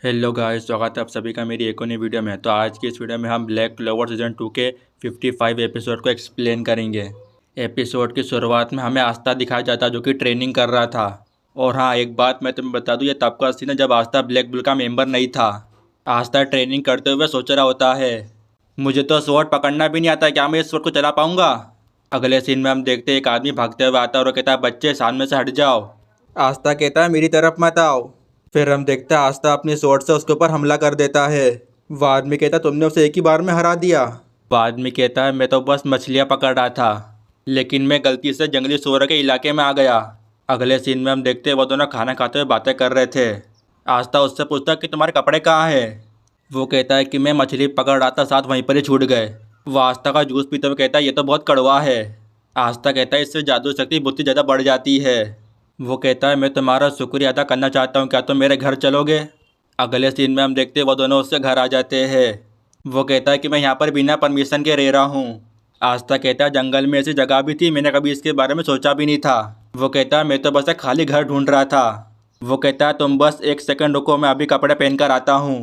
Hello guys, स्वागत है आप सभी का मेरी एक और नई वीडियो में। तो आज की इस वीडियो में हम ब्लैक क्लोवर सीजन 2 के 55 एपिसोड को एक्सप्लेन करेंगे। एपिसोड की शुरुआत में हमें आस्था दिखाया जाता है जो कि ट्रेनिंग कर रहा था। और हाँ, एक बात मैं तुम्हें बता दूं, ये तब का सीन है जब आस्था ब्लैक बुल का मेंबर नहीं था। आस्था ट्रेनिंग करते हुए सोच रहा होता है, मुझे तो स्वॉर्ड पकड़ना भी नहीं आता, क्या मैं इस स्वॉर्ड को चला पाऊंगा। अगले सीन में हम देखते हैं एक आदमी भागते हुए आता है और कहता है, बच्चे सामने से हट जाओ। आस्था कहता है, मेरी तरफ मत आओ। फिर हम देखते हैं आस्था अपनी स्वॉर्ड से उसके ऊपर हमला कर देता है। वो आदमी कहता है, तुमने उसे एक ही बार में हरा दिया। वो आदमी कहता है, मैं तो बस मछलियाँ पकड़ रहा था, लेकिन मैं गलती से जंगली सूअर के इलाके में आ गया। अगले सीन में हम देखते हैं वो दोनों खाना खाते हुए बातें कर रहे थे। आस्था उससे पूछता है कि तुम्हारे कपड़े कहाँ हैं। वो कहता है कि मैं मछली पकड़ रहा था, साथ वहीं पर ही छूट गए। वो आस्था का जूस पीते हुए कहता है, ये तो बहुत कड़वा है। आस्था कहता है, इससे जादू शक्ति बुद्धि ज़्यादा बढ़ जाती है। वो कहता है, मैं तुम्हारा शुक्रिया अदा करना चाहता हूँ, क्या तुम मेरे घर चलोगे। अगले सीन में हम देखते हैं वो दोनों उससे घर आ जाते हैं। वो कहता है कि मैं यहाँ पर बिना परमिशन के रह रहा हूँ। आस्था कहता है, जंगल में ऐसी जगह भी थी, मैंने कभी इसके बारे में सोचा भी नहीं था। वो कहता है, मैं तो बस एक खाली घर ढूंढ रहा था। वो कहता है, तुम बस एक सेकंड रुको, मैं अभी कपड़े पहन कर आता हूँ।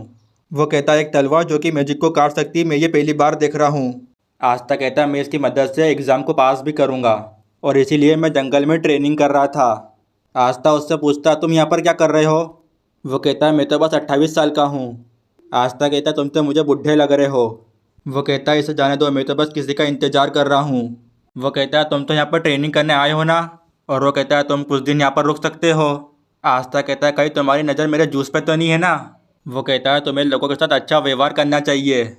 वो कहता है, एक तलवार जो कि मैजिक को काट सकती है, मैं ये पहली बार देख रहा हूँ। आस्था कहता है, मैं इसकी मदद से एग्ज़ाम को पास भी करूँगा, और इसीलिए मैं जंगल में ट्रेनिंग कर रहा था। आस्था उससे पूछता, तुम यहाँ पर क्या कर रहे हो। वो कहता है, मैं तो बस 28 साल का हूँ। आस्था कहता है, तुम तो मुझे बुढ़े लग रहे हो। वो कहता है, इसे जाने दो, मैं तो बस किसी का इंतज़ार कर रहा हूँ। वो कहता है, तुम तो यहाँ पर ट्रेनिंग करने आए हो ना। और वो कहता है, तुम कुछ दिन यहाँ पर रुक सकते हो। आस्था कहता है, कहीं तुम्हारी नज़र मेरे जूस पे तो नहीं है ना। वो कहता है, तुम्हें लोगों के साथ अच्छा व्यवहार करना चाहिए।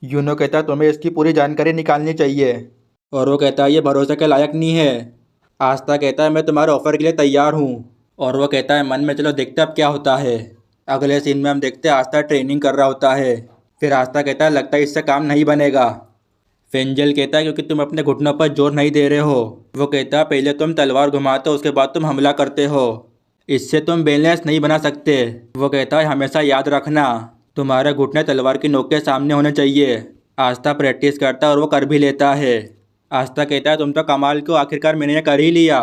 यूनो कहता है, तुम्हें इसकी पूरी जानकारी निकालनी चाहिए। और वो कहता है, ये भरोसे के लायक नहीं है। आस्था कहता है, मैं तुम्हारे ऑफर के लिए तैयार हूँ। और वो कहता है, मन में चलो देखते अब क्या होता है। अगले सीन में हम देखते हैं आस्था ट्रेनिंग कर रहा होता है। फिर आस्था कहता है, लगता है इससे काम नहीं बनेगा। फेंजल कहता है, क्योंकि तुम अपने घुटनों पर जोर नहीं दे रहे हो। वो कहता है, पहले तुम तलवार घुमाते हो, उसके बाद तुम हमला करते हो, इससे तुम बैलेंस नहीं बना सकते। वो कहता है, हमेशा याद रखना, तुम्हारे घुटने तलवार की नोक के सामने होने चाहिए। आस्था प्रैक्टिस करता है और वो कर भी लेता है। आस्था कहता है, तुम तो कमाल को आखिरकार मैंने ये कर ही लिया।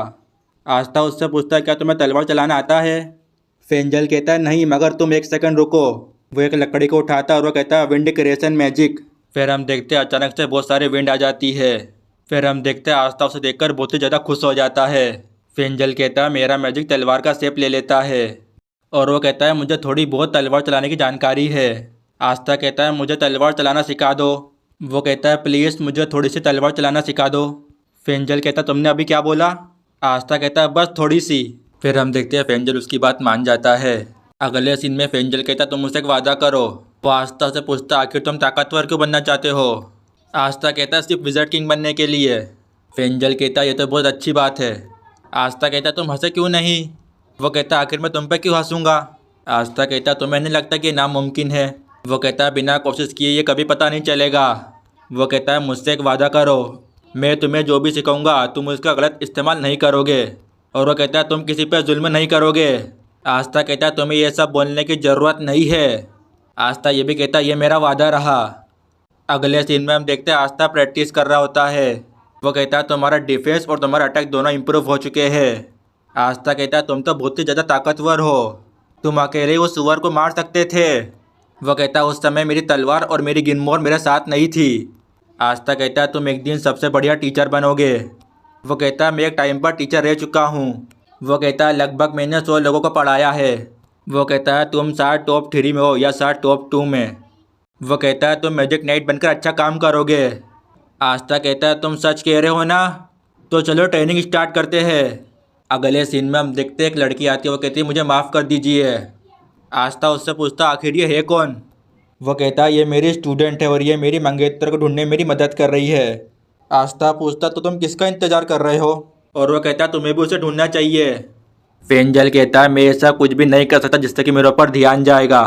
आस्था उससे पूछता है, क्या तुम्हें तलवार चलाना आता है। फेंजल कहता है, नहीं, मगर तुम एक सेकंड रुको। वो एक लकड़ी को उठाता है और वो कहता है, विंड क्रिएशन मैजिक। फिर हम देखते हैं अचानक से बहुत सारे विंड आ जाती है। फिर हम देखते हैं आस्था उसे देखकर बहुत ही ज़्यादा खुश हो जाता है। फेंजल कहता है, मेरा मैजिक तलवार का शेप ले लेता है। और वो कहता है, मुझे थोड़ी बहुत तलवार चलाने की जानकारी है। आस्था कहता है, मुझे तलवार चलाना सिखा दो। वो कहता है, प्लीज़ मुझे थोड़ी सी तलवार चलाना सिखा दो। फेंजल कहता है, तुमने अभी क्या बोला। आस्था कहता है, बस थोड़ी सी। फिर हम देखते हैं फेंजल उसकी बात मान जाता है। अगले सीन में फेंजल कहता है, तुम मुझसे एक वादा करो। वो आस्था से पूछता, आखिर तुम ताकतवर क्यों बनना चाहते हो। आस्था कहता है, सिर्फ विज़र्ड किंग बनने के लिए। फेंजल कहता है, ये तो बहुत अच्छी बात है। आस्था कहता है, तुम हंसे क्यों नहीं। वो कहता है, आखिर मैं तुम पे क्यों हंसूंगा। आस्था कहता है, तुम्हें नहीं लगता कि ये नामुमकिन है। वो कहता है, बिना कोशिश किए ये कभी पता नहीं चलेगा। वो कहता है, मुझसे एक वादा करो, मैं तुम्हें जो भी सिखाऊंगा तुम उसका गलत इस्तेमाल नहीं करोगे। और वो कहता है, तुम किसी पर जुल्म नहीं करोगे। आस्था कहता है, तुम्हें यह सब बोलने की ज़रूरत नहीं है। आस्था ये भी कहता है, ये मेरा वादा रहा। अगले सीन में हम देखते हैं आस्था प्रैक्टिस कर रहा होता है। वो कहता है, तुम्हारा डिफेंस और तुम्हारा अटैक दोनों इंप्रूव हो चुके हैं। आस्था कहता है, तुम तो बहुत ही ज़्यादा ताकतवर हो, तुम अकेले उस सुअर को मार सकते थे। वो कहता है, उस समय मेरी तलवार और मेरी गिनमोर मेरे साथ नहीं थी। आस्था कहता है, तुम एक दिन सबसे बढ़िया टीचर बनोगे। वो कहता है, मैं एक टाइम पर टीचर रह चुका हूँ। वो कहता है, लगभग मैंने 100 लोगों को पढ़ाया है। वो कहता है, तुम शायद टॉप 3 में हो या शायद टॉप 2 में। वो कहता है, तुम मैजिक नाइट बनकर अच्छा काम करोगे। आस्था कहता है, तुम सच कह रहे हो ना, तो चलो ट्रेनिंग स्टार्ट करते हैं। अगले सीन में हम देखते हैं एक लड़की आती है। वो कहती है, मुझे माफ़ कर दीजिए। आस्था उससे पूछता, आखिर ये है कौन। वो कहता है, ये मेरी स्टूडेंट है और ये मेरी मंगेतर को ढूंढने में मेरी मदद कर रही है। आस्था पूछता, तो तुम किसका इंतज़ार कर रहे हो। और वो कहता है, तुम्हें भी उसे ढूंढना चाहिए। फेंजल कहता है, मैं ऐसा कुछ भी नहीं कर सकता जिससे कि मेरे ऊपर ध्यान जाएगा।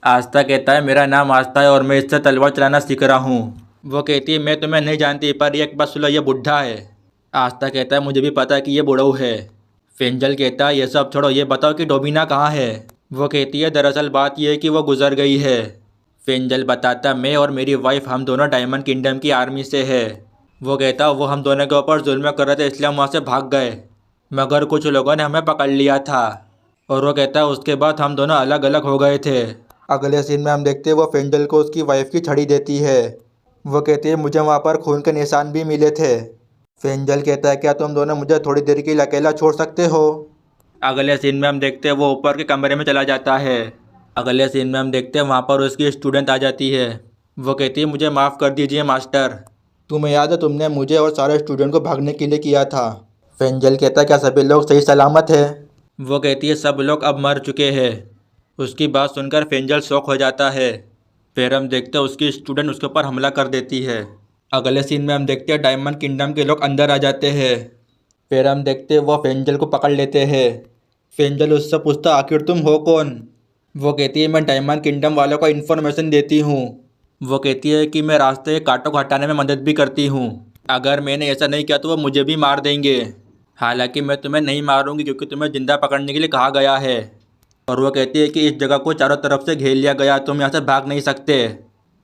आस्था कहता है, मेरा नाम आस्था है और मैं इससे तलवार चलाना सीख रहा हूँ। वो कहती है, मैं तुम्हें नहीं जानती, पर एक बात सुनो, ये बुढ़ा है। आस्था कहता है, मुझे भी पता है कि ये बुढ़ऊ है। फेंजल कहता है, ये सब छोड़ो, ये बताओ कि डोबिना कहाँ है। वो कहती है, दरअसल बात यह है कि वो गुजर गई है। फेंजल बताता, मैं और मेरी वाइफ हम दोनों डायमंड किंगडम की आर्मी से है। वो कहता, वो हम दोनों के ऊपर जुल्म कर रहे थे, इसलिए हम वहाँ से भाग गए, मगर कुछ लोगों ने हमें पकड़ लिया था। और वो कहता है, उसके बाद हम दोनों अलग अलग हो गए थे। अगले सीन में हम देखते हैं वो फेंजल को उसकी वाइफ की छड़ी देती है। वो कहती है मुझे वहाँ पर खून के निशान भी मिले थे। फेंजल कहता है क्या तुम दोनों मुझे थोड़ी देर के लिए अकेला छोड़ सकते हो। अगले सीन में हम देखते हैं वो ऊपर के कमरे में चला जाता है। अगले सीन में हम देखते हैं वहाँ पर उसकी स्टूडेंट आ जाती है। वो कहती है मुझे माफ़ कर दीजिए मास्टर, तुम्हें याद है तुमने मुझे और सारे स्टूडेंट को भागने के लिए किया था। फेंजल कहता है क्या सभी लोग सही सलामत है। वो कहती है सब लोग अब मर चुके हैं। उसकी बात सुनकर फेंजल शॉक हो जाता है। फिर हम देखते हैं उसकी स्टूडेंट उसके ऊपर हमला कर देती है। अगले सीन में हम देखते हैं डायमंड किंगडम के लोग अंदर आ जाते हैं। फिर हम देखते हैं वो फेंजल को पकड़ लेते हैं। फेंजल उससे पूछता आखिर तुम हो कौन। वो कहती है मैं डायमंड किंगडम वालों को इन्फॉर्मेशन देती हूँ। वो कहती है कि मैं रास्ते के कांटों को हटाने में मदद भी करती हूँ। अगर मैंने ऐसा नहीं किया तो वो मुझे भी मार देंगे। हालांकि मैं तुम्हें नहीं मारूंगी क्योंकि तुम्हें जिंदा पकड़ने के लिए कहा गया है। और वो कहती है कि इस जगह को चारों तरफ से घेर लिया गया, तुम यहाँ से भाग नहीं सकते।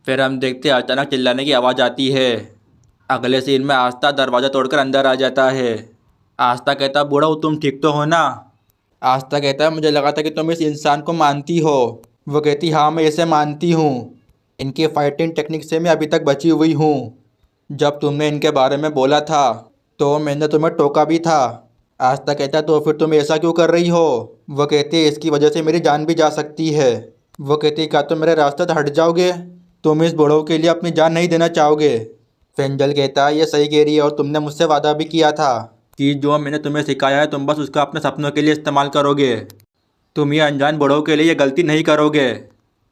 फिर हम देखते हैं अचानक चिल्लाने की आवाज़ आती है। अगले सीन में आस्था दरवाज़ा तोड़कर अंदर आ जाता है। आस्था कहता बूढ़ा तुम ठीक तो हो ना। आस्था कहता है मुझे लगा था कि तुम इस इंसान को मानती हो। वो कहती हाँ मैं इसे मानती हूँ। इनकी फाइटिंग टेक्निक से मैं अभी तक बची हुई हूँ। जब तुमने इनके बारे में बोला था तो मैंने तुम्हें टोका भी था। आस्था कहता है तो फिर तुम ऐसा क्यों कर रही हो। वो कहती है इसकी वजह से मेरी जान भी जा सकती है। वो कहती है क्या तुम मेरे रास्ते से हट जाओगे। तुम इस बुढ़ऊ के लिए अपनी जान नहीं देना चाहोगे। फेंजल कहता है ये सही कह रही है और तुमने मुझसे वादा भी किया था कि जो मैंने तुम्हें सिखाया है तुम बस उसका अपने सपनों के लिए इस्तेमाल करोगे। तुम ये अनजान बुढ़ऊ के लिए ये गलती नहीं करोगे।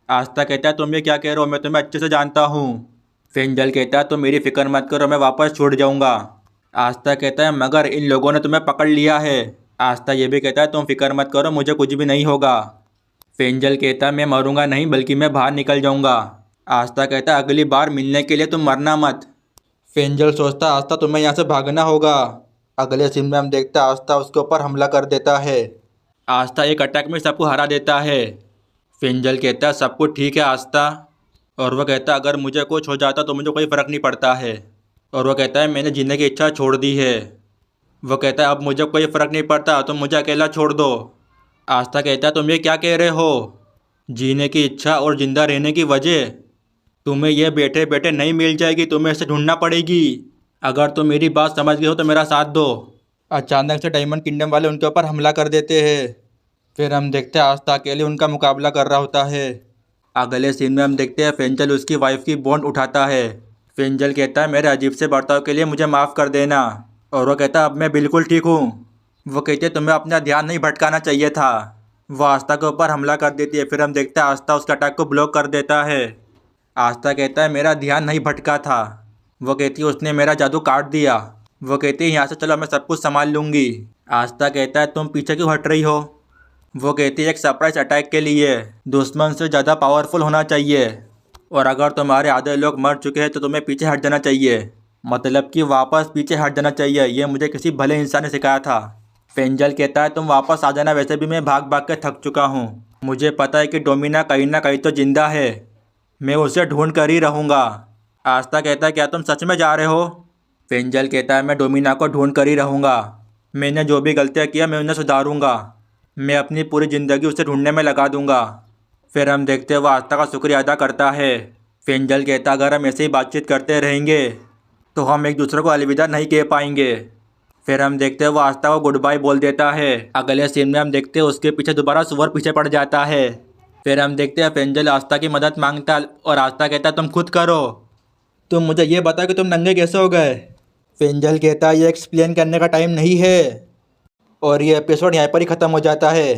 आस्था कहता है तुम ये क्या कह रहे हो, मैं तुम्हें अच्छे से जानता हूँ। फेंजल कहता है तुम मेरी फिक्र मत करो, मैं वापस छूट जाऊँगा। आस्था कहता है मगर इन लोगों ने तुम्हें पकड़ लिया है। आस्था ये भी कहता है तुम फिक्र मत करो, मुझे कुछ भी नहीं होगा। फेंजल कहता है मैं मरूंगा नहीं बल्कि मैं बाहर निकल जाऊंगा। आस्था कहता है अगली बार मिलने के लिए तुम मरना मत। फेंजल सोचता आस्था तुम्हें यहाँ से भागना होगा। अगले सीन में हम देखते हैं आस्था उसके ऊपर हमला कर देता है। आस्था एक अटैक में सबको हरा देता है। फेंजल कहता है सब कुछ ठीक है आस्था। और वह कहता है अगर मुझे कुछ हो जाता तो मुझे कोई फ़र्क नहीं पड़ता है। और वह कहता है मैंने जीने की इच्छा छोड़ दी है। वह कहता है अब मुझे कोई फ़र्क नहीं पड़ता, तुम मुझे अकेला छोड़ दो। आस्था कहता है तुम ये क्या कह रहे हो। जीने की इच्छा और ज़िंदा रहने की वजह तुम्हें यह बैठे बैठे नहीं मिल जाएगी, तुम्हें इसे ढूंढना पड़ेगी। अगर तुम मेरी बात समझ गए हो तो मेरा साथ दो। अचानक से डायमंड किंगडम वाले उनके ऊपर हमला कर देते हैं। फिर हम देखते हैं आस्था अकेले उनका मुकाबला कर रहा होता है। अगले सीन में हम देखते हैं फेंजल उसकी वाइफ की बॉन्ड उठाता है। फेंजल कहता है मेरे अजीब से बर्ताव के लिए मुझे माफ़ कर देना। और वो कहता है अब मैं बिल्कुल ठीक हूँ। वो कहती है तुम्हें अपना ध्यान नहीं भटकाना चाहिए था। वो आस्था के ऊपर हमला कर देती है। फिर हम देखते हैं आस्था उसके अटैक को ब्लॉक कर देता है। आस्था कहता है मेरा ध्यान नहीं भटका था। वो कहती है उसने मेरा जादू काट दिया। वो कहती है यहाँ से चलो मैं सब कुछ संभाल लूँगी। आस्था कहता है तुम पीछे क्यों हट रही हो। वो कहती है एक सरप्राइज अटैक के लिए दुश्मन से ज़्यादा पावरफुल होना चाहिए और अगर तुम्हारे आधे लोग मर चुके हैं तो तुम्हें पीछे हट जाना चाहिए, मतलब कि वापस पीछे हट जाना चाहिए। ये मुझे किसी भले इंसान ने सिखाया था। फेंजल कहता है तुम वापस आ जाना, वैसे भी मैं भाग भाग के थक चुका हूँ। मुझे पता है कि डोमिना कहीं ना कहीं तो जिंदा है, मैं उसे ढूंढ कर ही रहूँगा। आस्था कहता है क्या तुम सच में जा रहे हो। फेंजल कहता है मैं डोमिना को ढूंढ कर ही रहूँगा। मैंने जो भी गलतियाँ किया मैं उन्हें सुधारूँगा। मैं अपनी पूरी ज़िंदगी उसे ढूंढने में लगा दूँगा। फिर हम देखते हैं वो आस्था का शुक्रिया अदा करता है। फेंजल कहता अगर हम ऐसे ही बातचीत करते रहेंगे तो हम एक दूसरे को अलविदा नहीं कह पाएंगे। फिर हम देखते हैं वो आस्था को गुड बाय बोल देता है। अगले सीन में हम देखते हैं उसके पीछे दोबारा सुअर पीछे पड़ जाता है। फिर हम देखते हैं फेंजल आस्था की मदद मांगता है और आस्था कहता है तुम खुद करो, तुम मुझे ये बता कि तुम नंगे कैसे हो गए। फेंजल कहता है ये एक्सप्लेन करने का टाइम नहीं है और ये एपिसोड यहाँ पर ही ख़त्म हो जाता है।